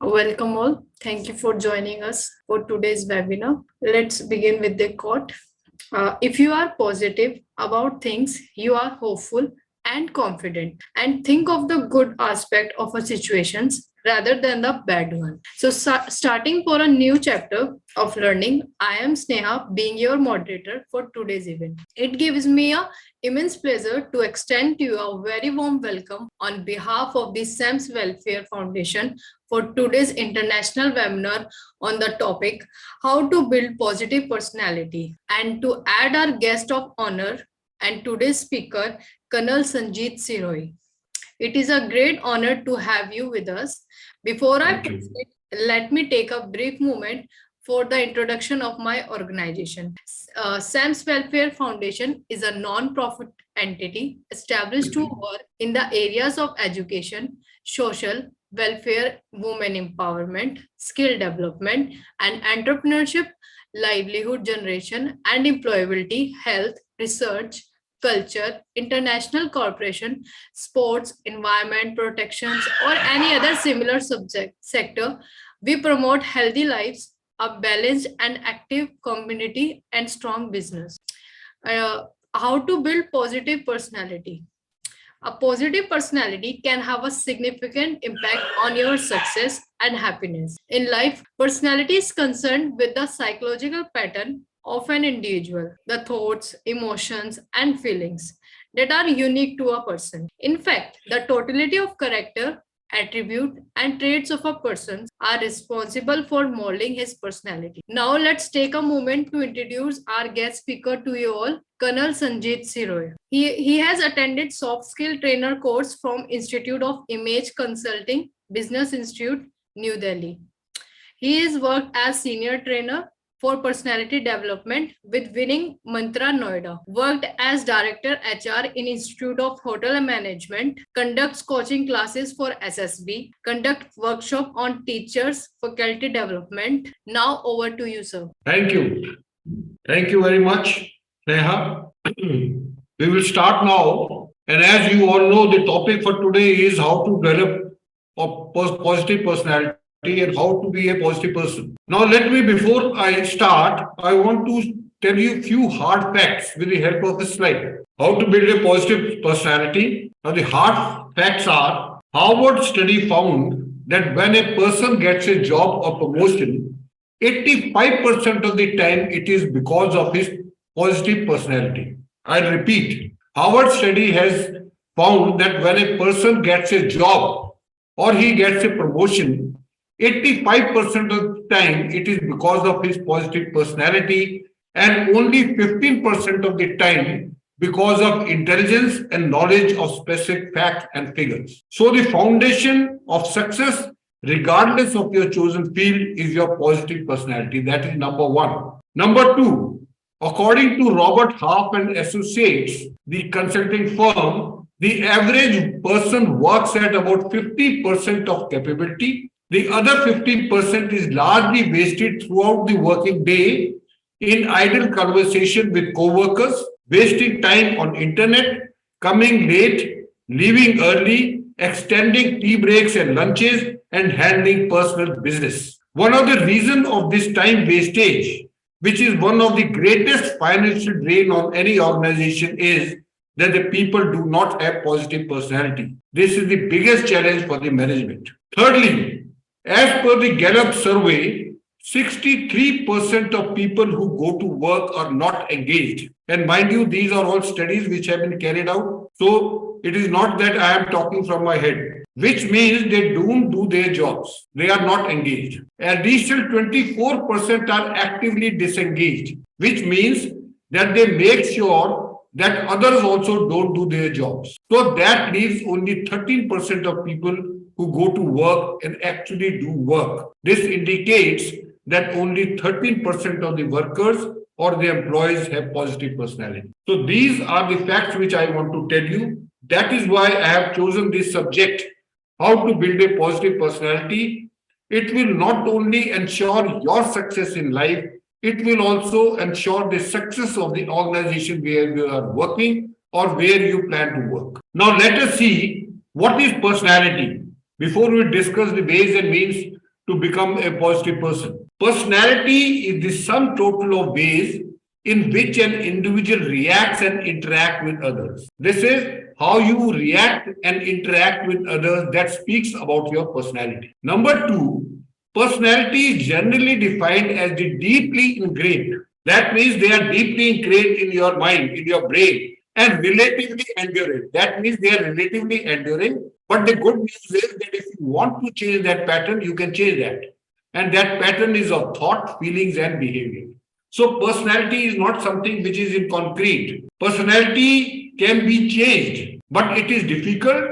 Welcome all. Thank you for joining us for today's webinar. Let's begin with the quote. If you are positive about things, you are hopeful and confident, and think of the good aspect of a situations rather than the bad one. So, starting for a new chapter of learning, I am Sneha, being your moderator for today's event. It gives me a immense pleasure to extend to you a very warm welcome on behalf of the SEMS Welfare Foundation for today's international webinar on the topic how to build positive personality. And to add our guest of honor and today's speaker, Colonel Sanjeet Siroi. It is a great honor to have you with us. Before I Thank you. proceed, let me take a brief moment for the introduction of my organization. SAMS Welfare Foundation is a non-profit entity established to work in the areas of education, social welfare, women empowerment, skill development, and entrepreneurship, livelihood generation, and employability, health, research, culture, international cooperation, sports, environment protections, or any other similar subject sector. We promote healthy lives, a balanced and active community, and strong business. Uh, how to build positive personality? A positive personality can have a significant impact on your success and happiness. In life, personality is concerned with the psychological pattern of an individual, the thoughts, emotions, and feelings that are unique to a person. In fact, the totality of character, attribute, and traits of a person are responsible for molding his personality. Now, let's take a moment to introduce our guest speaker to you all, Colonel Sanjeet Siroi. He has attended soft skill trainer course from Institute of Image Consulting, Business Institute, New Delhi. He has worked as senior trainer for personality development with winning Mantra Noida, worked as director HR in Institute of Hotel Management, conducts coaching classes for SSB, conduct workshop on teachers faculty development. Now over to you, sir. Thank you. Thank you very much, Neha. We will start now. And as you all know, the topic for today is how to develop a positive personality and how to be a positive person. Now, let me, before I start, I want to tell you a few hard facts with the help of a slide. How to build a positive personality. Now, the hard facts are Harvard study found that when a person gets a job or promotion, 85% of the time it is because of his positive personality. I repeat, Harvard study has found that when a person gets a job or he gets a promotion, 85% of the time it is because of his positive personality and only 15% of the time because of intelligence and knowledge of specific facts and figures. So the foundation of success, regardless of your chosen field, is your positive personality. That is number one. Number two, according to Robert Half and Associates, the consulting firm, the average person works at about 50% of capability. The other 50% is largely wasted throughout the working day in idle conversation with co-workers, wasting time on internet, coming late, leaving early, extending tea breaks and lunches, and handling personal business. One of the reasons of this time wastage, which is one of the greatest financial drain on any organization, is that the people do not have positive personality. This is the biggest challenge for the management. Thirdly, as per the Gallup survey, 63% of people who go to work are not engaged. And mind you, these are all studies which have been carried out. So it is not that I am talking from my head, which means they don't do their jobs. They are not engaged. Additional 24% are actively disengaged, which means that they make sure that others also don't do their jobs. So that leaves only 13% of people who go to work and actually do work. This indicates that only 13% of the workers or the employees have positive personality. So these are the facts which I want to tell you. That is why I have chosen this subject, how to build a positive personality. It will not only ensure your success in life, it will also ensure the success of the organization where you are working or where you plan to work. Now let us see what is personality. Before we discuss the ways and means to become a positive person. Personality is the sum total of ways in which an individual reacts and interacts with others. This is how you react and interact with others that speaks about your personality. Number two, personality is generally defined as the deeply ingrained. That means they are deeply ingrained in your mind, in your brain, and relatively enduring. That means they are relatively enduring. But the good news is that if you want to change that pattern, you can change that. And that pattern is of thought, feelings, and behavior. So personality is not something which is in concrete. Personality can be changed, but it is difficult,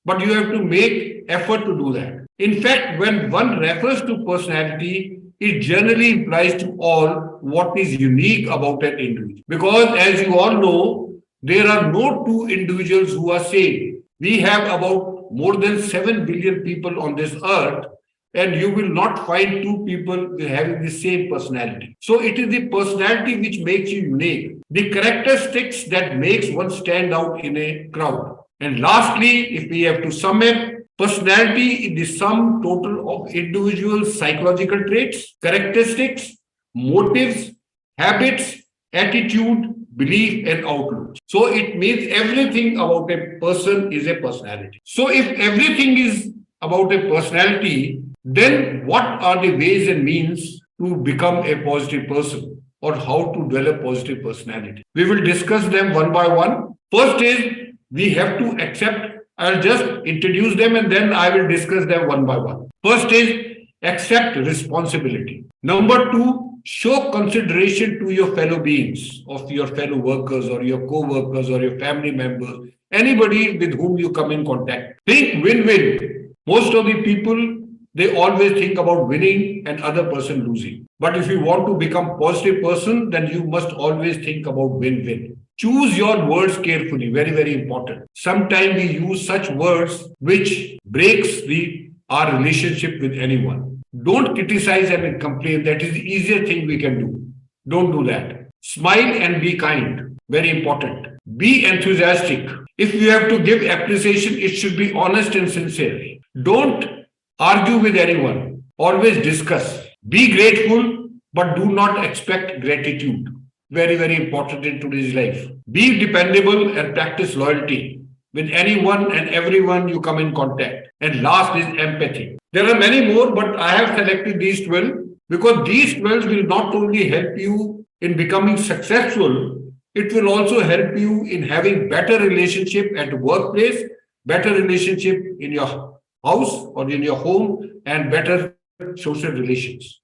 but you have to make effort to do that. In fact, when one refers to personality, it generally implies to all what is unique about an individual. Because as you all know, there are no two individuals who are same. We have about more than 7 billion people on this earth, and you will not find two people having the same personality. So it is the personality which makes you unique, the characteristics that makes one stand out in a crowd. And lastly, if we have to sum it, personality is the sum total of individual psychological traits, characteristics, motives, habits, attitude, belief, and outlook. So it means everything about a person is a personality. So if everything is about a personality, then what are the ways and means to become a positive person or how to develop positive personality? We will discuss them one by one. First is we have to accept. I'll just introduce them and then I will discuss them one by one. First is accept responsibility. Number two, show consideration to your fellow beings, of your fellow workers or your co-workers or your family members, anybody with whom you come in contact. Think win-win. Most of the people, they always think about winning and other person losing. But if you want to become positive person, then you must always think about win-win. Choose your words carefully, very, very important. Sometimes we use such words which breaks our relationship with anyone. Don't criticize and complain. That is the easiest thing we can do. Don't do that. Smile and be kind. Very important. Be enthusiastic. If you have to give appreciation, it should be honest and sincere. Don't argue with anyone. Always discuss. Be grateful, but do not expect gratitude. Very, very important in today's life. Be dependable and practice loyalty with anyone and everyone you come in contact. And last is empathy. There are many more, but I have selected these 12 because these 12 will not only help you in becoming successful, it will also help you in having better relationship at the workplace, better relationship in your house or in your home, and better social relations.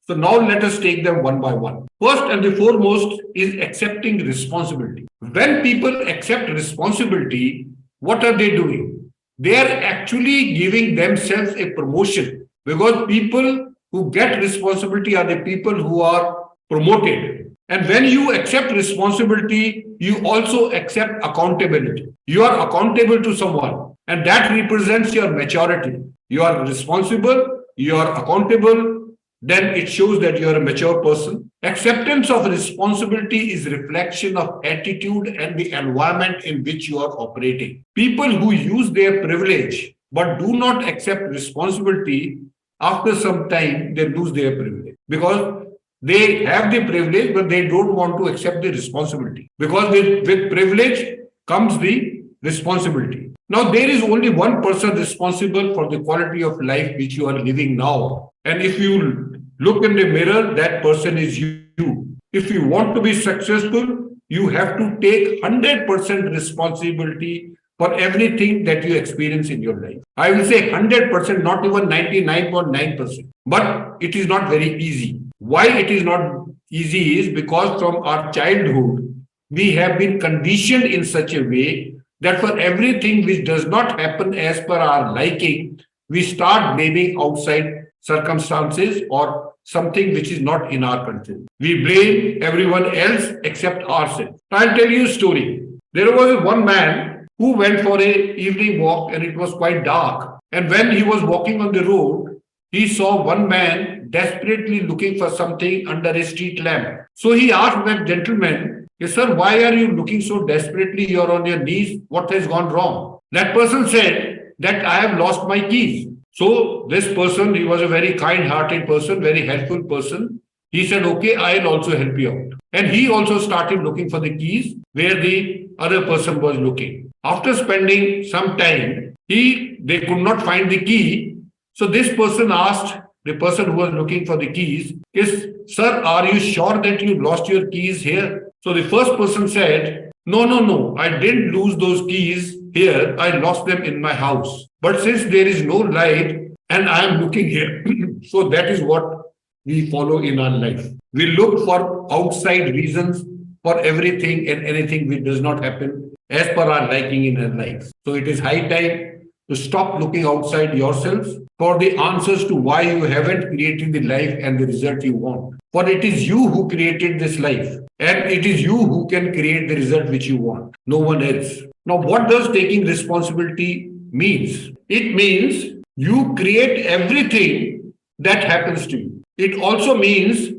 So now let us take them one by one. First and the foremost is accepting responsibility. When people accept responsibility, what are they doing? They are actually giving themselves a promotion, because people who get responsibility are the people who are promoted. And when you accept responsibility, you also accept accountability. You are accountable to someone, and that represents your maturity. You are responsible, you are accountable, then it shows that you are a mature person. Acceptance of responsibility is reflection of attitude and the environment in which you are operating. People who use their privilege but do not accept responsibility, after some time they lose their privilege, because they have the privilege but they don't want to accept the responsibility, because with privilege comes the responsibility. Now, there is only one person responsible for the quality of life which you are living now. And if you look in the mirror, that person is you. If you want to be successful, you have to take 100% responsibility for everything that you experience in your life. I will say 100%, not even 99.9%. But it is not very easy. Why it is not easy is because from our childhood, we have been conditioned in such a way that for everything which does not happen as per our liking, we start blaming outside circumstances or something which is not in our control. We blame everyone else except ourselves. I'll tell you a story. There was one man who went for an evening walk and it was quite dark. And when he was walking on the road, he saw one man desperately looking for something under a street lamp. So he asked that gentleman, "Yes, sir, why are you looking so desperately? You're on your knees. What has gone wrong?" That person said that I have lost my keys. So this person, he was a very kind-hearted person, very helpful person. He said, okay, I'll also help you out. And he also started looking for the keys where the other person was looking. After spending some time, they could not find the key. So this person asked the person who was looking for the keys, is, sir, are you sure that you lost your keys here? So the first person said, no, no, no, I didn't lose those keys here. I lost them in my house. But since there is no light and I am looking here, so that is what we follow in our life. We look for outside reasons for everything and anything which does not happen as per our liking in our life. So it is high time to stop looking outside yourself for the answers to why you haven't created the life and the result you want. For it is you who created this life, and it is you who can create the result which you want, no one else. Now, what does taking responsibility means? It means you create everything that happens to you. It also means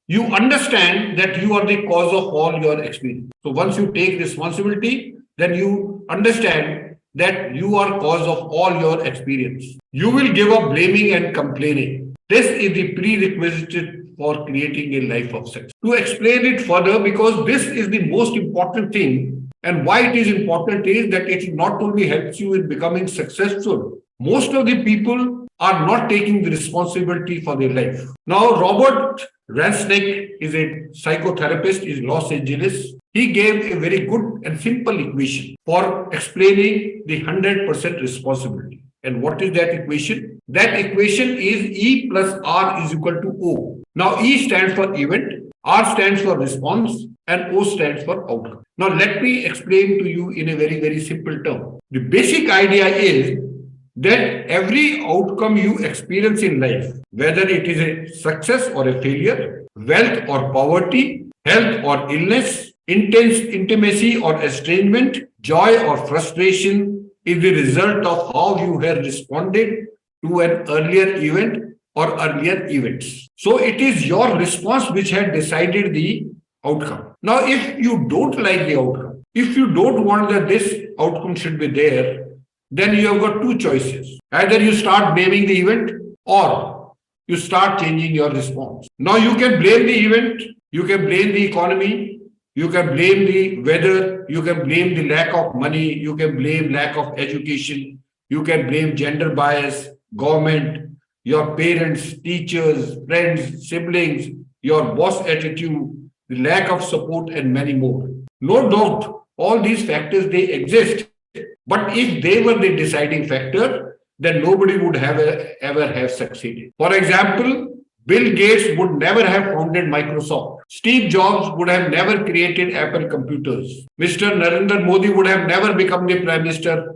you understand that you are the cause of all your experience. So once you take responsibility, then you understand that you are cause of all your experience. You will give up blaming and complaining. This is the prerequisite for creating a life of success. To explain it further, because this is the most important thing, and why it is important is that it not only helps you in becoming successful, most of the people are not taking the responsibility for their life. Now, Robert Ransnick is a psychotherapist in Los Angeles. He gave a very good and simple equation for explaining the 100% responsibility. And what is that equation? That equation is E plus R is equal to O. Now, E stands for event, R stands for response, and O stands for outcome. Now, let me explain to you in a very, very simple term. The basic idea is that every outcome you experience in life, whether it is a success or a failure, wealth or poverty, health or illness, intense intimacy or estrangement, joy or frustration, is the result of how you have responded to an earlier event or earlier events. So it is your response which had decided the outcome. Now, if you don't like the outcome, if you don't want that this outcome should be there, then you have got two choices. Either you start blaming the event or you start changing your response. Now you can blame the event, you can blame the economy, you can blame the weather, you can blame the lack of money, you can blame lack of education, you can blame gender bias, government, your parents, teachers, friends, siblings, your boss attitude, the lack of support, and many more. No doubt, all these factors, they exist. But if they were the deciding factor, then nobody would ever have succeeded. For example, Bill Gates would never have founded Microsoft. Steve Jobs would have never created Apple computers. Mr. Narendra Modi would have never become the Prime Minister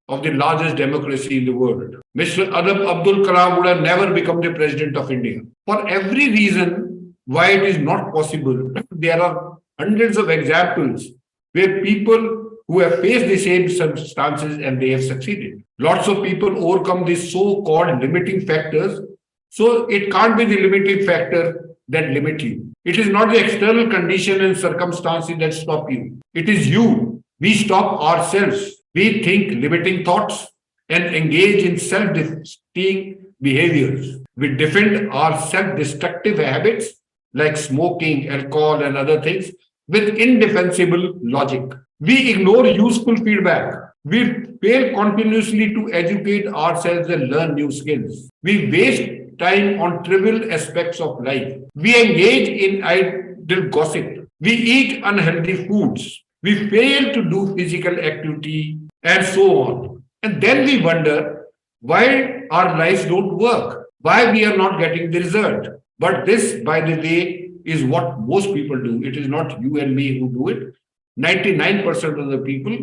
of the largest democracy in the world. Mr. Abdul Kalam would have never become the President of India. For every reason why it is not possible, there are hundreds of examples where people who have faced the same circumstances and they have succeeded. Lots of people overcome these so-called limiting factors. So it can't be the limiting factor that limit you. It is not the external condition and circumstances that stop you. It is you. We stop ourselves. We think limiting thoughts and engage in self-destructive behaviors. We defend our self-destructive habits like smoking, alcohol, and other things with indefensible logic. We ignore useful feedback. We fail continuously to educate ourselves and learn new skills. We waste time on trivial aspects of life. We engage in idle gossip. We eat unhealthy foods. We fail to do physical activity and so on. And then we wonder why our lives don't work, why we are not getting the result. But this, by the way, is what most people do. It is not you and me who do it. 99% of the people,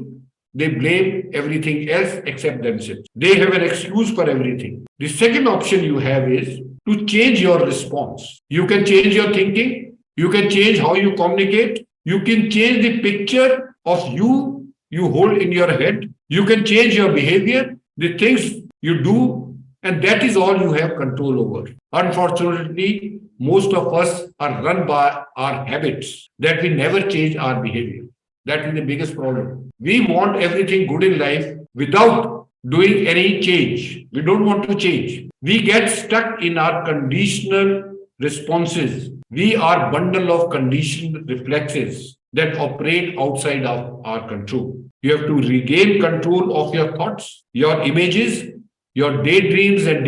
they blame everything else except themselves. They have an excuse for everything. The second option you have is to change your response. You can change your thinking. You can change how you communicate. You can change the picture of you hold in your head. You can change your behavior, the things you do, and that is all you have control over. Unfortunately, most of us are run by our habits that we never change our behavior. That is the biggest problem. We want everything good in life without doing any change. We don't want to change. We get stuck in our conditional responses. We are bundle of conditioned reflexes that operate outside of our control. You have to regain control of your thoughts, your images, your your dreams and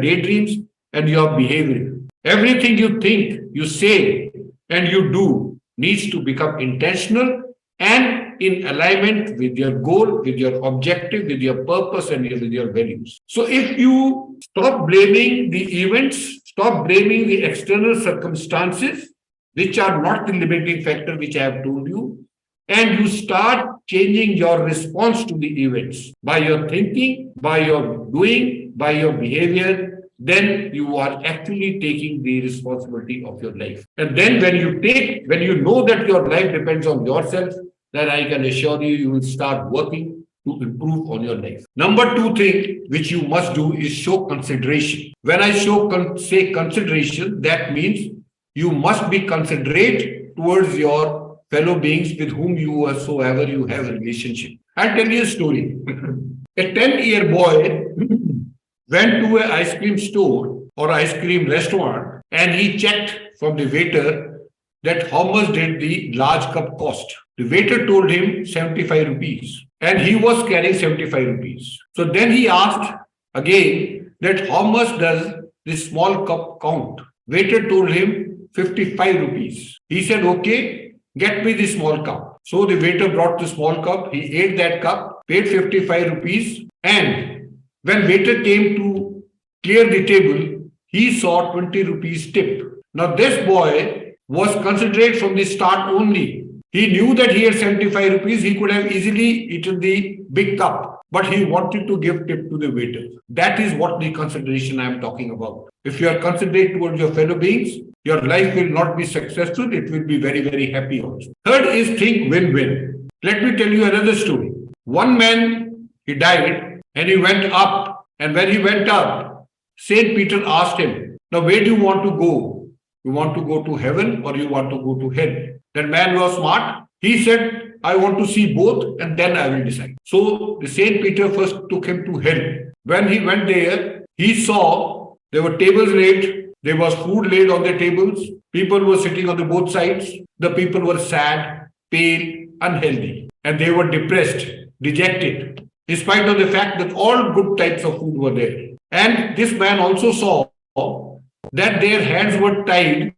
daydreams, and your behavior. Everything you think, you say, and you do needs to become intentional and in alignment with your goal, with your objective, with your purpose, and with your values. So, if you stop blaming the events, stop blaming the external circumstances, which are not the limiting factor, which I have told you, and you start changing your response to the events by your thinking, by your doing, by your behavior, then you are actually taking the responsibility of your life. And then when you know that your life depends on yourself, then I can assure you, you will start working to improve on your life. Number two thing which you must do is show consideration. When I say consideration, that means you must be considerate towards your fellow beings with whom you whatsoever you have a relationship. I'll tell you a story. A 10-year boy went to an ice cream store or ice cream restaurant and he checked from the waiter that how much did the large cup cost. The waiter told him 75 rupees and he was carrying 75 rupees. So then he asked again that how much does this small cup count? Waiter told him 55 rupees. He said, okay, get me the small cup. So the waiter brought the small cup. He ate that cup, paid 55 rupees, and when waiter came to clear the table, he saw 20 rupees tip. Now this boy was considerate from the start only. He knew that he had 75 rupees. He could have easily eaten the big cup, but he wanted to give tip to the waiter. That is what the consideration I am talking about. If you are considerate towards your fellow beings, your life will not be successful. It will be very, very happy also. Third is think win-win. Let me tell you another story. One man, he died and he went up. And when he went up, Saint Peter asked him, now where do you want to go? You want to go to heaven or you want to go to hell? That man was smart. He said, I want to see both and then I will decide. So the Saint Peter first took him to hell. When he went there, he saw there were tables laid. There was food laid on the tables. People were sitting on the both sides. The people were sad, pale, unhealthy. And they were depressed, dejected, in spite of the fact that all good types of food were there. And this man also saw that their hands were tied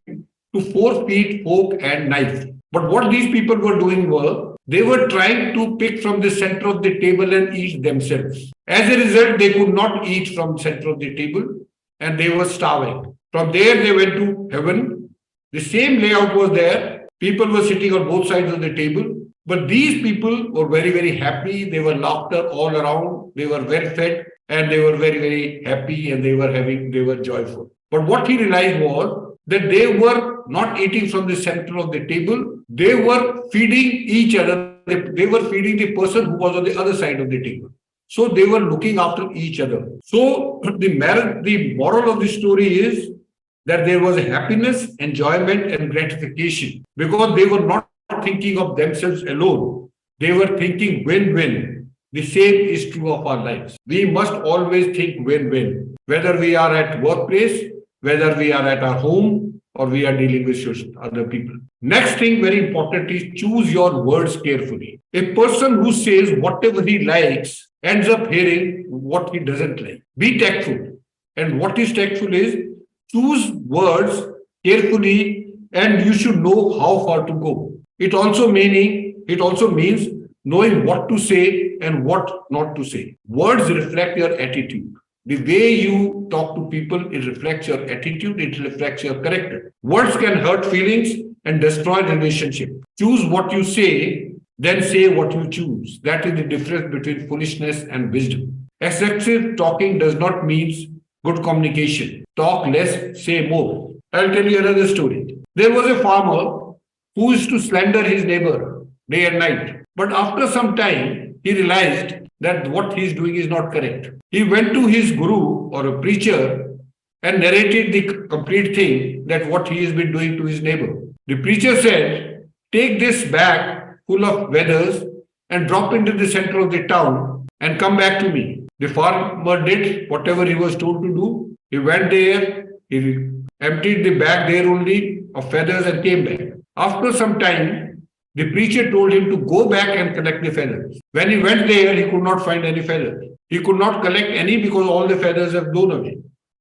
to 4 feet, fork and knife. But what these people were doing were, they were trying to pick from the center of the table and eat themselves. As a result, they could not eat from the center of the table and they were starving. From there, they went to heaven. The same layout was there. People were sitting on both sides of the table. But these people were very, very happy. They were laughter all around. They were well fed and they were very, very happy and they were joyful. But what he realized was that they were not eating from the center of the table. They were feeding each other. They were feeding the person who was on the other side of the table. So they were looking after each other. So the moral of the story is that there was a happiness, enjoyment, and gratification because they were not thinking of themselves alone. They were thinking win-win. The same is true of our lives. We must always think win-win, whether we are at workplace, whether we are at our home, or we are dealing with other people. Next thing, very important, is choose your words carefully. A person who says whatever he likes ends up hearing what he doesn't like. Be tactful. And what is tactful is choose words carefully and you should know how far to go. It also means knowing what to say and what not to say. Words reflect your attitude. The way you talk to people, it reflects your attitude, it reflects your character. Words can hurt feelings and destroy relationship. Choose what you say, then say what you choose. That is the difference between foolishness and wisdom. Excessive talking does not mean good communication. Talk less, say more. I'll tell you another story. There was a farmer who used to slander his neighbor day and night. But after some time, he realized that what he is doing is not correct. He went to his guru or a preacher and narrated the complete thing that what he has been doing to his neighbor. The preacher said, take this bag full of feathers and drop into the center of the town and come back to me. The farmer did whatever he was told to do. He went there, he emptied the bag there only of feathers and came back. After some time, the preacher told him to go back and collect the feathers. When he went there, he could not find any feathers. He could not collect any because all the feathers have blown away.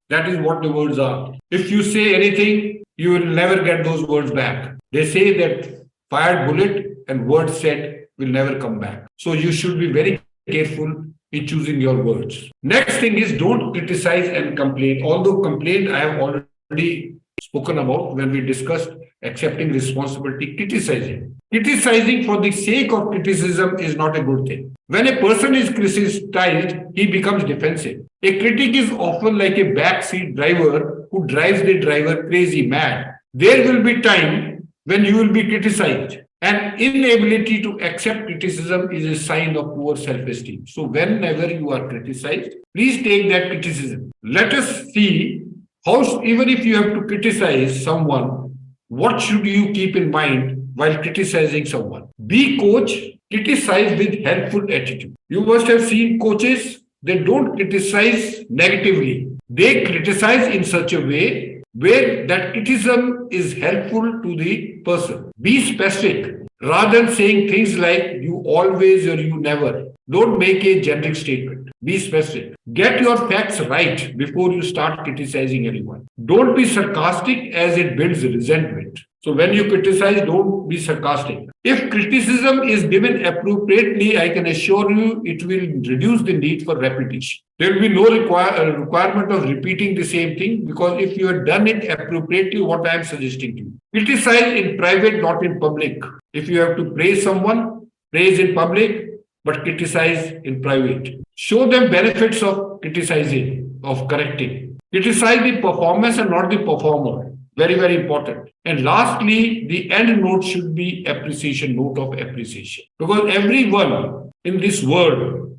That is what the words are. If you say anything, you will never get those words back. They say that fired bullet and words said will never come back. So you should be very careful in choosing your words. Next thing is don't criticize and complain. Although complaint I have already spoken about when we discussed accepting responsibility, criticizing. Criticizing for the sake of criticism is not a good thing. When a person is criticized, he becomes defensive. A critic is often like a backseat driver who drives the driver crazy mad. There will be time when you will be criticized. And inability to accept criticism is a sign of poor self-esteem. So whenever you are criticized, please take that criticism. Let us see how, even if you have to criticize someone, what should you keep in mind while criticizing someone? Be coach, criticize with helpful attitude. You must have seen coaches, they don't criticize negatively. They criticize in such a way where that criticism is helpful to the person. Be specific rather than saying things like you always or you never. Don't make a generic statement. Be specific. Get your facts right before you start criticizing anyone. Don't be sarcastic as it builds resentment. So when you criticize, don't be sarcastic. If criticism is given appropriately, I can assure you it will reduce the need for repetition. There will be no requirement of repeating the same thing because if you have done it appropriately, what I am suggesting to you. Criticize in private, not in public. If you have to praise someone, praise in public, but criticize in private. Show them benefits of criticizing, of correcting. Criticize the performance and not the performer. Very, very important. And lastly, the end note should be appreciation, note of appreciation. Because everyone in this world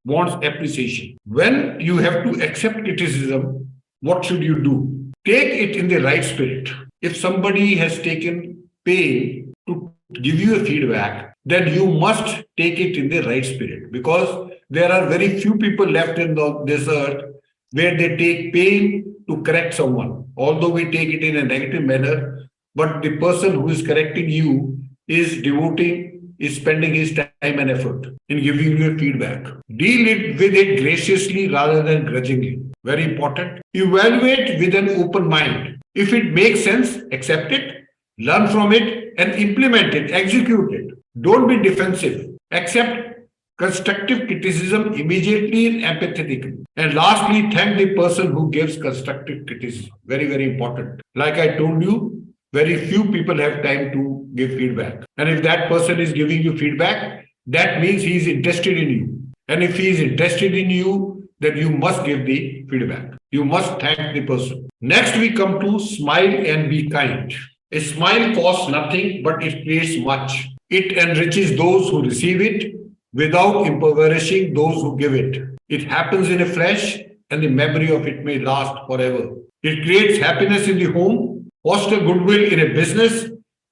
wants appreciation. When you have to accept criticism, what should you do? Take it in the right spirit. If somebody has taken pain to give you a feedback, then you must take it in the right spirit. Because there are very few people left in this earth where they take pain to correct someone. Although we take it in a negative manner, but the person who is correcting you is spending his time and effort in giving you a feedback. Deal with it graciously rather than grudgingly. Very important. Evaluate with an open mind. If it makes sense, accept it, learn from it, and implement it, execute it. Don't be defensive. Accept constructive criticism immediately and empathetically. And lastly, thank the person who gives constructive criticism. Very, very important. Like I told you, very few people have time to give feedback. And if that person is giving you feedback, that means he is interested in you. And if he is interested in you, then you must give the feedback. You must thank the person. Next, we come to smile and be kind. A smile costs nothing, but it creates much. It enriches those who receive it without impoverishing those who give it. It happens in a flash, and the memory of it may last forever. It creates happiness in the home, fosters goodwill in a business,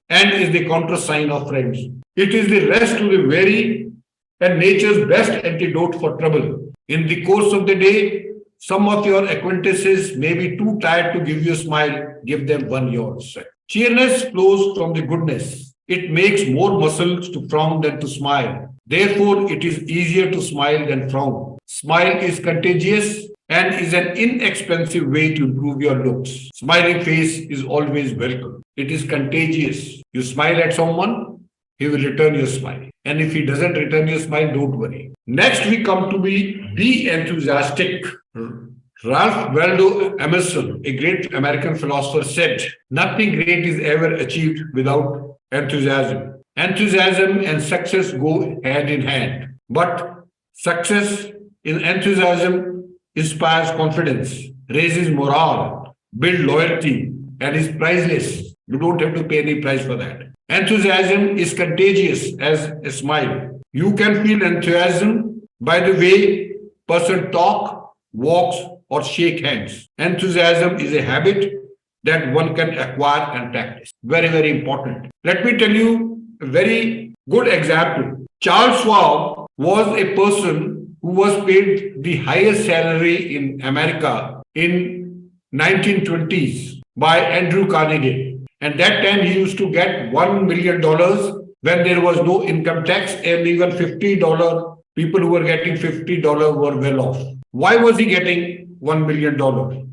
and is the countersign of friends. It is the rest to the weary and nature's best antidote for trouble. In the course of the day, some of your acquaintances may be too tired to give you a smile. Give them one yours. Cheerfulness flows from the goodness. It makes more muscles to frown than to smile. Therefore, it is easier to smile than frown. Smile is contagious and is an inexpensive way to improve your looks. Smiling face is always welcome. It is contagious. You smile at someone, he will return your smile. And if he doesn't return your smile, don't worry. Next, we come to be enthusiastic. Ralph Waldo Emerson, a great American philosopher, said, "Nothing great is ever achieved without enthusiasm." Enthusiasm and success go hand in hand. But success in enthusiasm inspires confidence, raises morale, builds loyalty, and is priceless. You don't have to pay any price for that. Enthusiasm is contagious as a smile. You can feel enthusiasm by the way person talk, walks, or shake hands. Enthusiasm is a habit that one can acquire and practice. Very, very important. Let me tell you a very good example. Charles Schwab was a person who was paid the highest salary in America in 1920s by Andrew Carnegie. And that time he used to get $1 million when there was no income tax, and even $50 people who were getting $50 were well off. Why was he getting $1 million?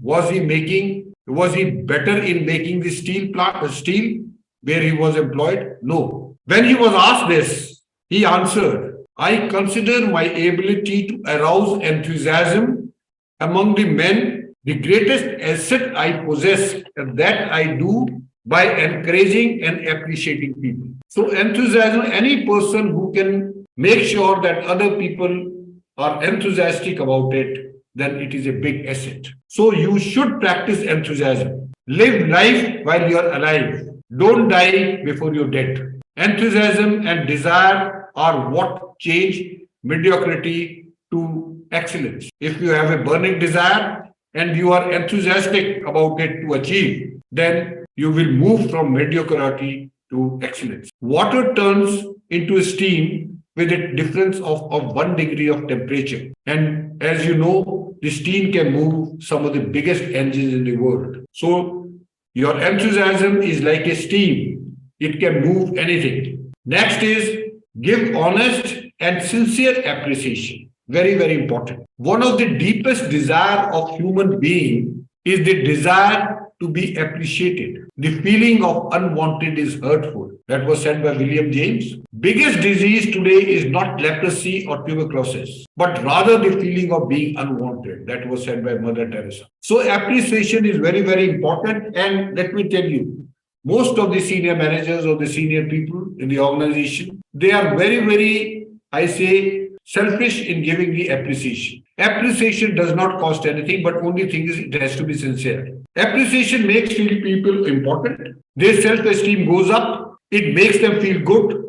Was he better in making the steel where he was employed? No. When he was asked this, he answered, I consider my ability to arouse enthusiasm among the men the greatest asset I possess, and that I do by encouraging and appreciating people. So enthusiasm, any person who can make sure that other people are enthusiastic about it, then it is a big asset. So you should practice enthusiasm. Live life while you are alive. Don't die before you're dead. Enthusiasm and desire are what change mediocrity to excellence. If you have a burning desire and you are enthusiastic about it to achieve, then you will move from mediocrity to excellence. Water turns into steam with a difference of 1 degree of temperature. And as you know, the steam can move some of the biggest engines in the world. So your enthusiasm is like a steam. It can move anything. Next is give honest and sincere appreciation. Very, very important. One of the deepest desire of human being is the desire to be appreciated. The feeling of unwanted is hurtful. That was said by William James. Biggest disease today is not leprosy or tuberculosis, but rather the feeling of being unwanted. That was said by Mother Teresa. So appreciation is very, very important. And let me tell you, most of the senior managers or the senior people in the organization, they are very, very, I say, selfish in giving the appreciation. Appreciation does not cost anything, but only thing is it has to be sincere. Appreciation makes people important. Their self-esteem goes up. It makes them feel good,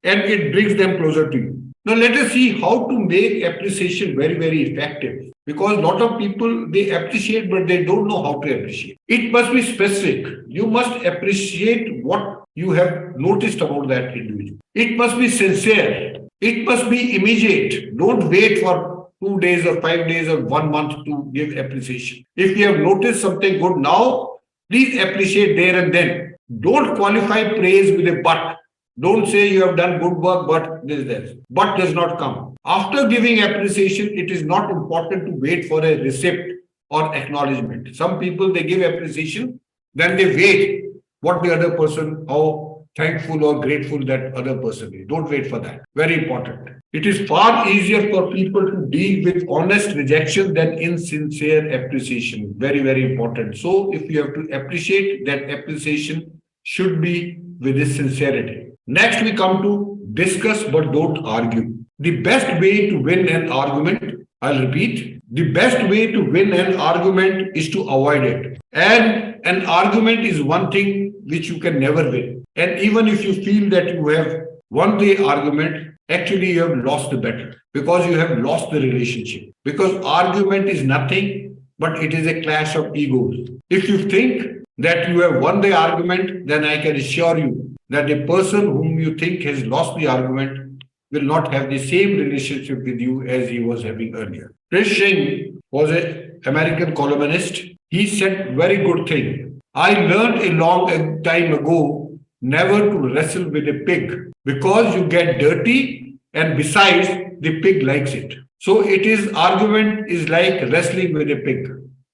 and it brings them closer to you. Now let us see how to make appreciation very, very effective. Because a lot of people, they appreciate, but they don't know how to appreciate. It must be specific. You must appreciate what you have noticed about that individual. It must be sincere. It must be immediate. Don't wait for 2 days or 5 days or 1 month to give appreciation. If you have noticed something good now, please appreciate there and then. Don't qualify praise with a but. Don't say you have done good work, but this. But does not come. After giving appreciation, it is not important to wait for a receipt or acknowledgement. Some people, they give appreciation, then they wait what the other person, how thankful or grateful that other person is. Don't wait for that. Very important. It is far easier for people to deal with honest rejection than insincere appreciation. Very, very important. So if you have to appreciate, that appreciation should be with this sincerity. Next, we come to discuss but don't argue. The best way to win an argument, I'll repeat, the best way to win an argument is to avoid it. And an argument is one thing which you can never win. And even if you feel that you have won the argument, actually you have lost the battle because you have lost the relationship. Because argument is nothing, but it is a clash of egos. If you think that you have won the argument, then I can assure you that the person whom you think has lost the argument will not have the same relationship with you as he was having earlier. Chris Singh was an American columnist. He said very good thing. I learned a long time ago never to wrestle with a pig because you get dirty and besides the pig likes it. So it is argument is like wrestling with a pig.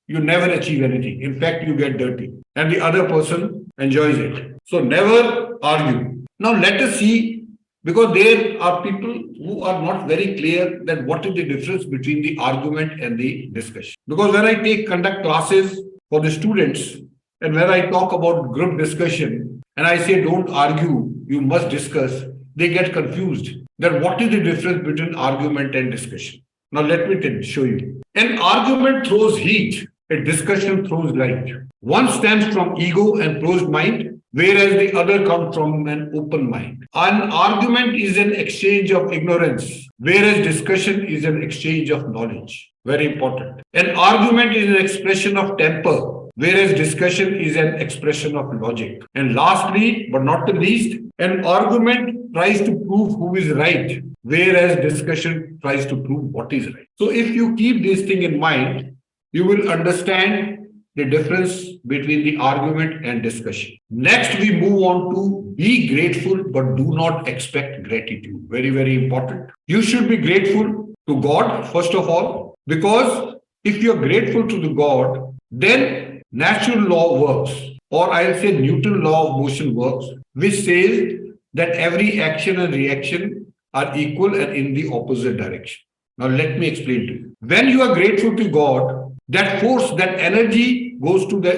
You never achieve anything. In fact, you get dirty and the other person enjoys it. So never argue. Now let us see, because there are people who are not very clear that what is the difference between the argument and the discussion. Because when I conduct classes for the students and when I talk about group discussion and I say don't argue, you must discuss, they get confused. Then what is the difference between argument and discussion? Now let me show you. An argument throws heat, a discussion throws light. One stems from ego and closed mind, whereas the other comes from an open mind. An argument is an exchange of ignorance, whereas discussion is an exchange of knowledge. Very important. An argument is an expression of temper, whereas discussion is an expression of logic. And lastly, but not the least, an argument tries to prove who is right, whereas discussion tries to prove what is right. So if you keep this thing in mind, you will understand the difference between the argument and discussion. Next, we move on to be grateful but do not expect gratitude. Very, very important. You should be grateful to God, first of all, because if you're grateful to the God, then natural law works, or I'll say Newton law of motion works, which says that every action and reaction are equal and in the opposite direction. Now, let me explain to you. When you are grateful to God, that force, that energy goes to the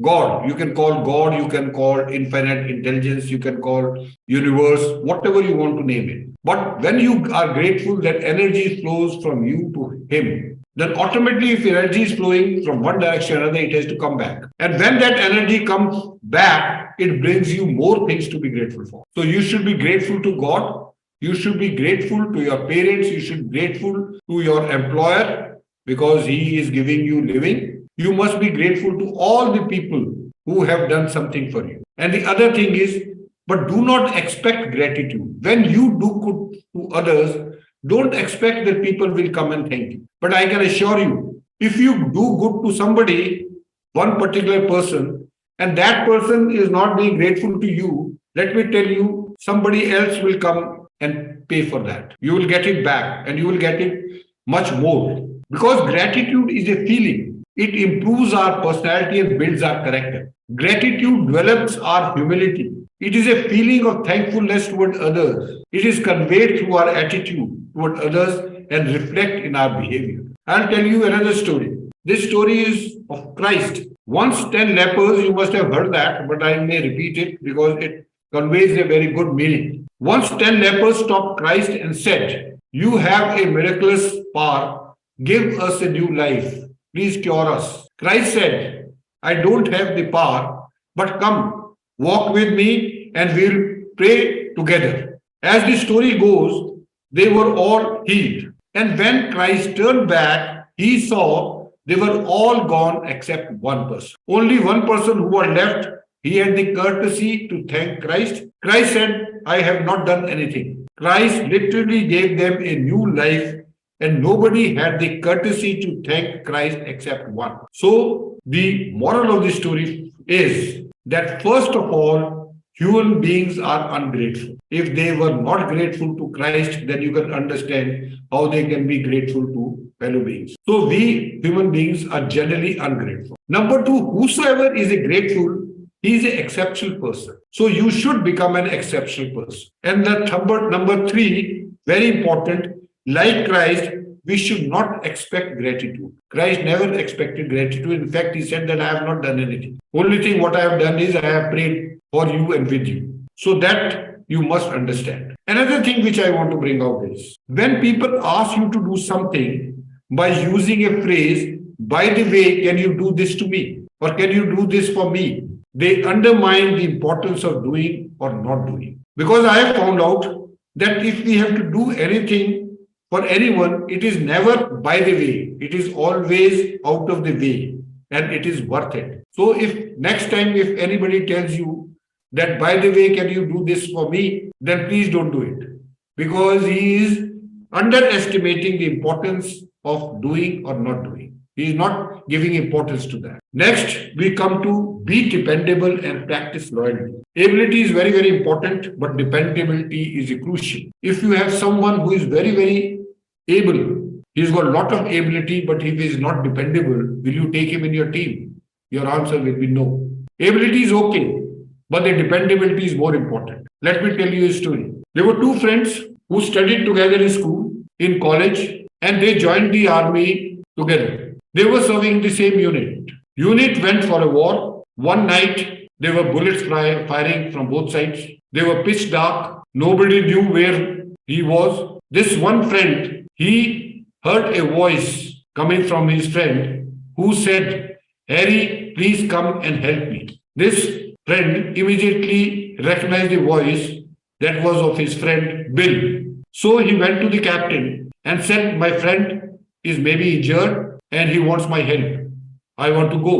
God. You can call God, you can call infinite intelligence, you can call universe, whatever you want to name it. But when you are grateful, that energy flows from you to Him. Then automatically, if energy is flowing from one direction or another, it has to come back. And when that energy comes back, it brings you more things to be grateful for. So you should be grateful to God. You should be grateful to your parents. You should be grateful to your employer because he is giving you living. You must be grateful to all the people who have done something for you. And the other thing is, but do not expect gratitude. When you do good to others, don't expect that people will come and thank you. But I can assure you, if you do good to somebody, one particular person, and that person is not being grateful to you, let me tell you, somebody else will come and pay for that. You will get it back and you will get it much more. Because gratitude is a feeling. It improves our personality and builds our character. Gratitude develops our humility. It is a feeling of thankfulness toward others. It is conveyed through our attitude toward others and reflect in our behavior. I'll tell you another story. This story is of Christ. Once 10 lepers, you must have heard that, but I may repeat it because it conveys a very good meaning. Once 10 lepers stopped Christ and said, "You have a miraculous power. Give us a new life. Please cure us." Christ said, "I don't have the power, but come, walk with me and we'll pray together." As the story goes, they were all healed. And when Christ turned back, he saw they were all gone except one person. Only one person who was left, he had the courtesy to thank Christ. Christ said, "I have not done anything." Christ literally gave them a new life, and nobody had the courtesy to thank Christ except one. So, the moral of the story is that first of all, human beings are ungrateful. If they were not grateful to Christ, then you can understand how they can be grateful to fellow beings. So we human beings are generally ungrateful. Number two, whosoever is a grateful, he is an exceptional person. So you should become an exceptional person. And the number three, very important, like Christ, we should not expect gratitude. Christ never expected gratitude. In fact, he said that I have not done anything. Only thing what I have done is I have prayed for you and with you. So that you must understand. Another thing which I want to bring out is when people ask you to do something by using a phrase, "By the way, can you do this to me?" or "Can you do this for me?" they undermine the importance of doing or not doing. Because I have found out that if we have to do anything for anyone, it is never by the way. It is always out of the way and it is worth it. So if next time if anybody tells you that, "By the way, can you do this for me?" then please don't do it. Because he is underestimating the importance of doing or not doing. He is not giving importance to that. Next, we come to be dependable and practice loyalty. Ability is very, very important, but dependability is crucial. If you have someone who is very, very able, he's got a lot of ability, but if he is not dependable, will you take him in your team? Your answer will be no. Ability is okay, but the dependability is more important. Let me tell you a story. There were two friends who studied together in school, in college, and they joined the army together. They were serving the same unit. Unit went for a war. One night, there were bullets firing from both sides. They were pitch dark. Nobody knew where he was. This one friend, he heard a voice coming from his friend who said, "Harry, please come and help me." This friend immediately recognized the voice that was of his friend Bill. So he went to the captain and said, "My friend is maybe injured and he wants my help. I want to go."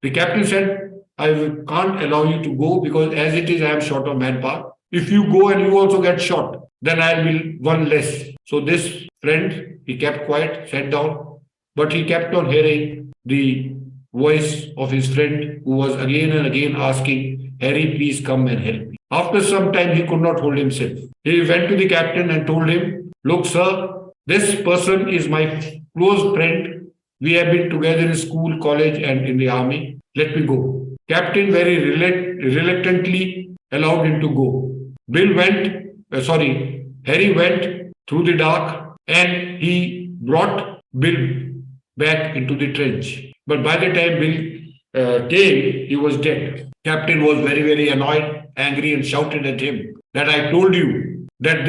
The captain said, can't allow you to go because as it is, I am short of manpower. If you go and you also get shot, then I will one less. So this friend, he kept quiet, sat down, but he kept on hearing the voice of his friend who was again and again asking, Harry, please come and help me. After some time, he could not hold himself. He went to the captain and told him, look, sir, this person is my close friend. We have been together in school, college, and in the army. Let me go. Captain very reluctantly allowed him to go. Harry went through the dark and he brought Bill back into the trench. But by the time Bill came, he was dead. Captain was very, very annoyed, angry, and shouted at him that I told you that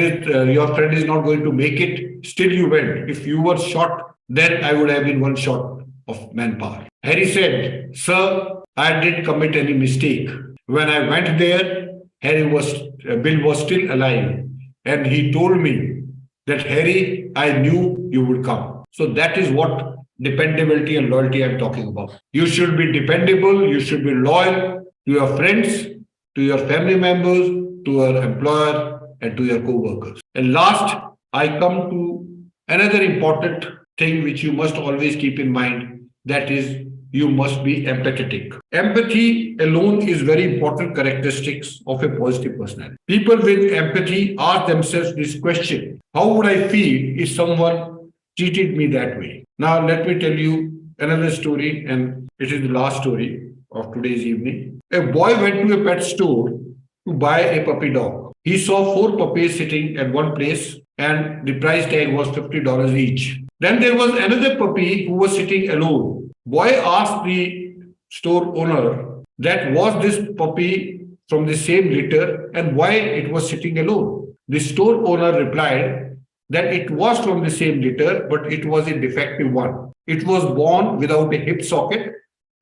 your friend is not going to make it. Still, you went. If you were shot, then I would have been one shot of manpower. Harry said, Sir, I didn't commit any mistake. When I went there, Bill was still alive, and he told me that Harry, I knew you would come. So that is what dependability and loyalty I'm talking about. You should be dependable, you should be loyal to your friends, to your family members, to your employer, and to your co-workers. And last, I come to another important thing which you must always keep in mind, that is you must be empathetic. Empathy alone is very important characteristics of a positive personality. People with empathy ask themselves this question: how would I feel if someone treated me that way? Now let me tell you another story, and it is the last story of today's evening. A boy went to a pet store to buy a puppy dog. He saw 4 puppies sitting at one place and the price tag was $50 each. Then there was another puppy who was sitting alone. Boy asked the store owner that was this puppy from the same litter and why it was sitting alone. The store owner replied that it was from the same litter, but it was a defective one. It was born without a hip socket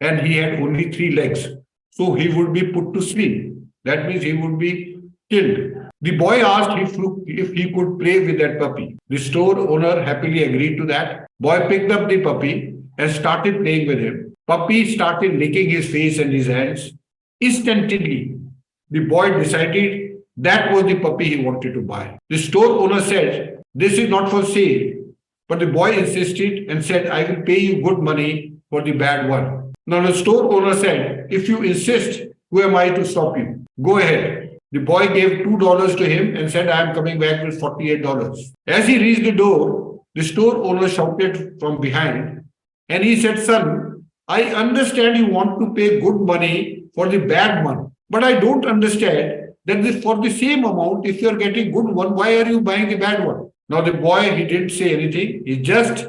and he had only 3 legs. So he would be put to sleep. That means he would be killed. The boy asked if he could play with that puppy. The store owner happily agreed to that. Boy picked up the puppy and started playing with him. Puppy started licking his face and his hands. Instantly, the boy decided that was the puppy he wanted to buy. The store owner said, this is not for sale. But the boy insisted and said, I will pay you good money for the bad one. Now the store owner said, if you insist, who am I to stop you? Go ahead. The boy gave $2 to him and said, I am coming back with $48. As he reached the door, the store owner shouted from behind and he said, son, I understand you want to pay good money for the bad one, but I don't understand that for the same amount, if you are getting good one, why are you buying the bad one? Now the boy, he didn't say anything. He just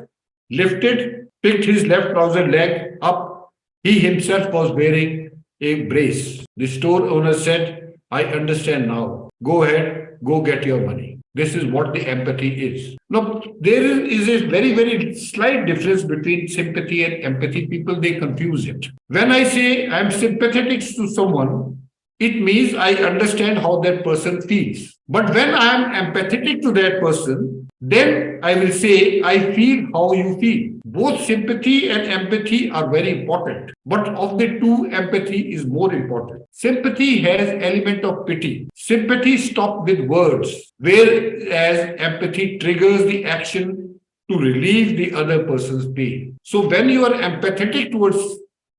picked his left trouser leg up. He himself was wearing a brace. The store owner said, I understand now. Go ahead, go get your money. This is what the empathy is. Now, there is a very, very slight difference between sympathy and empathy. People, they confuse it. When I say I'm sympathetic to someone, it means I understand how that person feels. But when I'm empathetic to that person, then I will say, I feel how you feel. Both sympathy and empathy are very important. But of the two, empathy is more important. Sympathy has element of pity. Sympathy stops with words, whereas empathy triggers the action to relieve the other person's pain. So when you are empathetic towards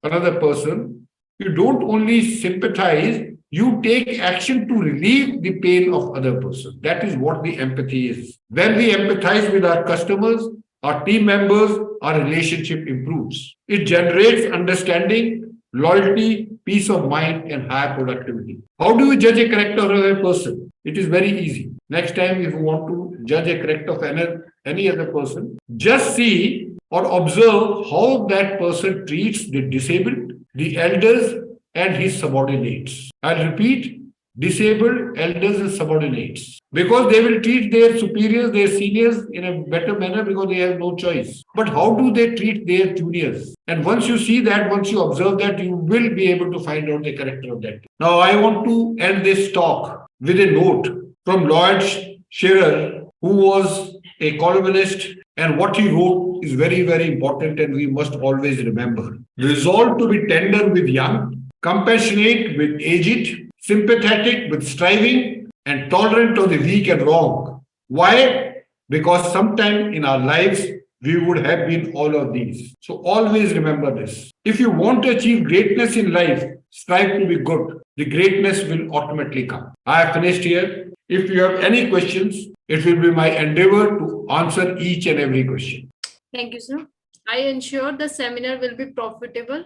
another person, you don't only sympathize, you take action to relieve the pain of other person. That is what the empathy is. When we empathize with our customers, our team members, our relationship improves. It generates understanding, loyalty, peace of mind, and higher productivity. How do you judge a character of a person? It is very easy. Next time, if you want to judge a character of any other person, just see or observe how that person treats the disabled, the elders, and his subordinates. I'll repeat, disabled, elders, and subordinates. Because they will treat their superiors, their seniors in a better manner because they have no choice. But how do they treat their juniors? And once you see that, once you observe that, you will be able to find out the character of that. Now, I want to end this talk with a note from Lloyd Shearer, who was a columnist, and what he wrote is very, very important and we must always remember. Resolve to be tender with young, compassionate with aged, sympathetic with striving, and tolerant of the weak and wrong. Why? Because sometime in our lives, we would have been all of these. So always remember this. If you want to achieve greatness in life, strive to be good. The greatness will automatically come. I have finished here. If you have any questions, it will be my endeavor to answer each and every question. Thank you, sir. I ensure the seminar will be profitable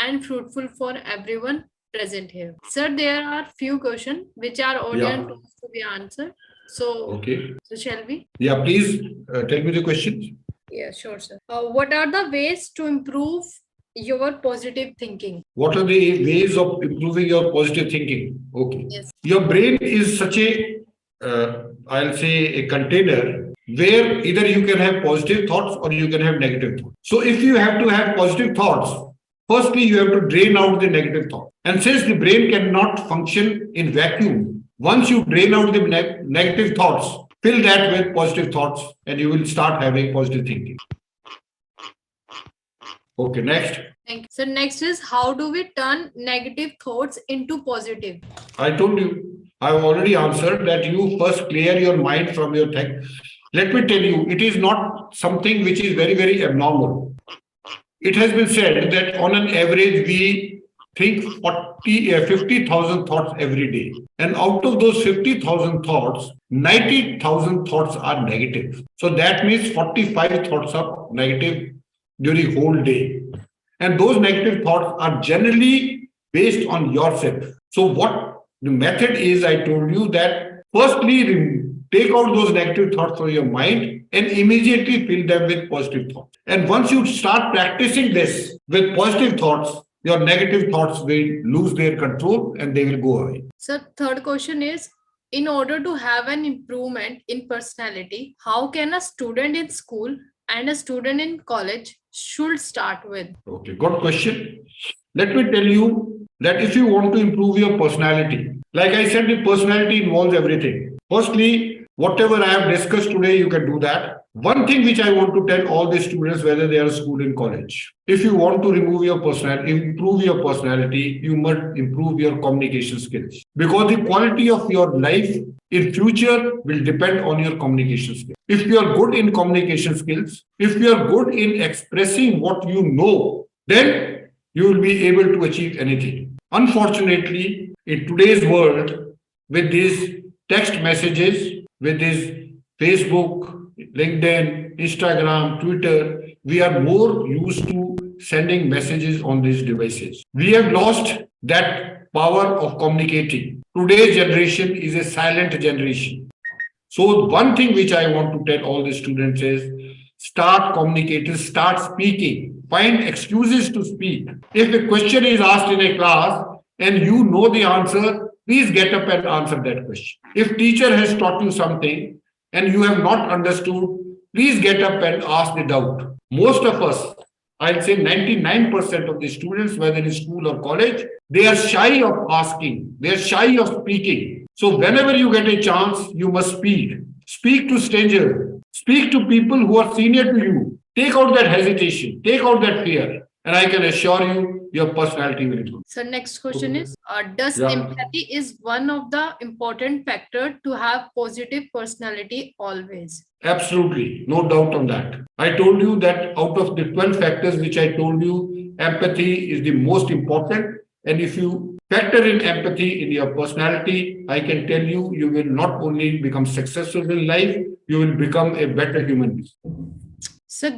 and fruitful for everyone present here. Sir, there are few questions which are audience to be answered. So, shall we? Yeah, please tell me the questions. Yeah, sure, sir. What are the ways to improve your positive thinking? What are the ways of improving your positive thinking? Okay. Yes. Your brain is such a, I'll say, a container where either you can have positive thoughts or you can have negative thoughts. So if you have to have positive thoughts, firstly, you have to drain out the negative thought. And since the brain cannot function in vacuum, once you drain out the negative thoughts, fill that with positive thoughts and you will start having positive thinking. Okay, next. Thank you. So next is, how do we turn negative thoughts into positive? I told you, I've already answered that you first clear your mind from your thing. Let me tell you, it is not something which is very, very abnormal. It has been said that on an average, we think 50,000 thoughts every day. And out of those 50,000 thoughts, 90,000 thoughts are negative. So that means 45 thoughts are negative during the whole day. And those negative thoughts are generally based on yourself. So what the method is, I told you that firstly, take out those negative thoughts from your mind and immediately fill them with positive thoughts. And once you start practicing this with positive thoughts, your negative thoughts will lose their control and they will go away. So third question is, in order to have an improvement in personality, how can a student in school and a student in college should start with? Okay, good question. Let me tell you that if you want to improve your personality, like I said, the personality involves everything. Firstly, whatever I have discussed today, you can do that. One thing which I want to tell all the students, whether they are school and college, if you want to improve your personality, you must improve your communication skills. Because the quality of your life in future will depend on your communication skills. If you are good in communication skills, if you are good in expressing what you know, then you will be able to achieve anything. Unfortunately, in today's world, with these text messages, with this Facebook, LinkedIn, Instagram, Twitter, we are more used to sending messages on these devices. We have lost that power of communicating. Today's generation is a silent generation. So one thing which I want to tell all the students is, start communicating, start speaking, find excuses to speak. If a question is asked in a class and you know the answer, please get up and answer that question. If teacher has taught you something and you have not understood, please get up and ask the doubt. Most of us, I'd say 99% of the students, whether in school or college, they are shy of asking. They are shy of speaking. So whenever you get a chance, you must speak. Speak to strangers. Speak to people who are senior to you. Take out that hesitation. Take out that fear. And I can assure you, your personality will improve. So next question is, does empathy is one of the important factor to have positive personality always? Absolutely. No doubt on that. I told you that out of the 12 factors which I told you, empathy is the most important. And if you factor in empathy in your personality, I can tell you, you will not only become successful in life, you will become a better human being. So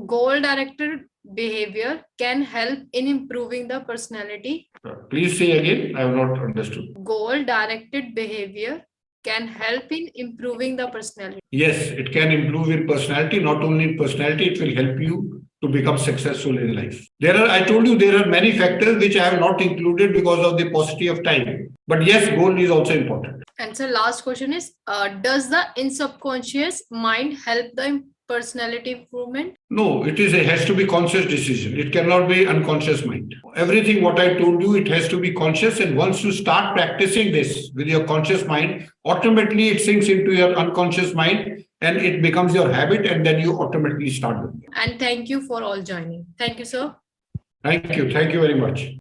goal-directed behavior can help in improving the personality. Please say again, I have not understood. Goal-directed behavior can help in improving the personality. Yes, it can improve your personality. Not only in personality, it will help you to become successful in life. I told you there are many factors which I have not included because of the paucity of time. But yes, goal is also important. And so last question is, does the subconscious mind help the personality improvement? No, has to be conscious decision. It cannot be unconscious mind. Everything what I told you, it has to be conscious. And once you start practicing this with your conscious mind, automatically it sinks into your unconscious mind and it becomes your habit, and then you automatically start doing it. And thank you for all joining. Thank you, sir. Thank you very much.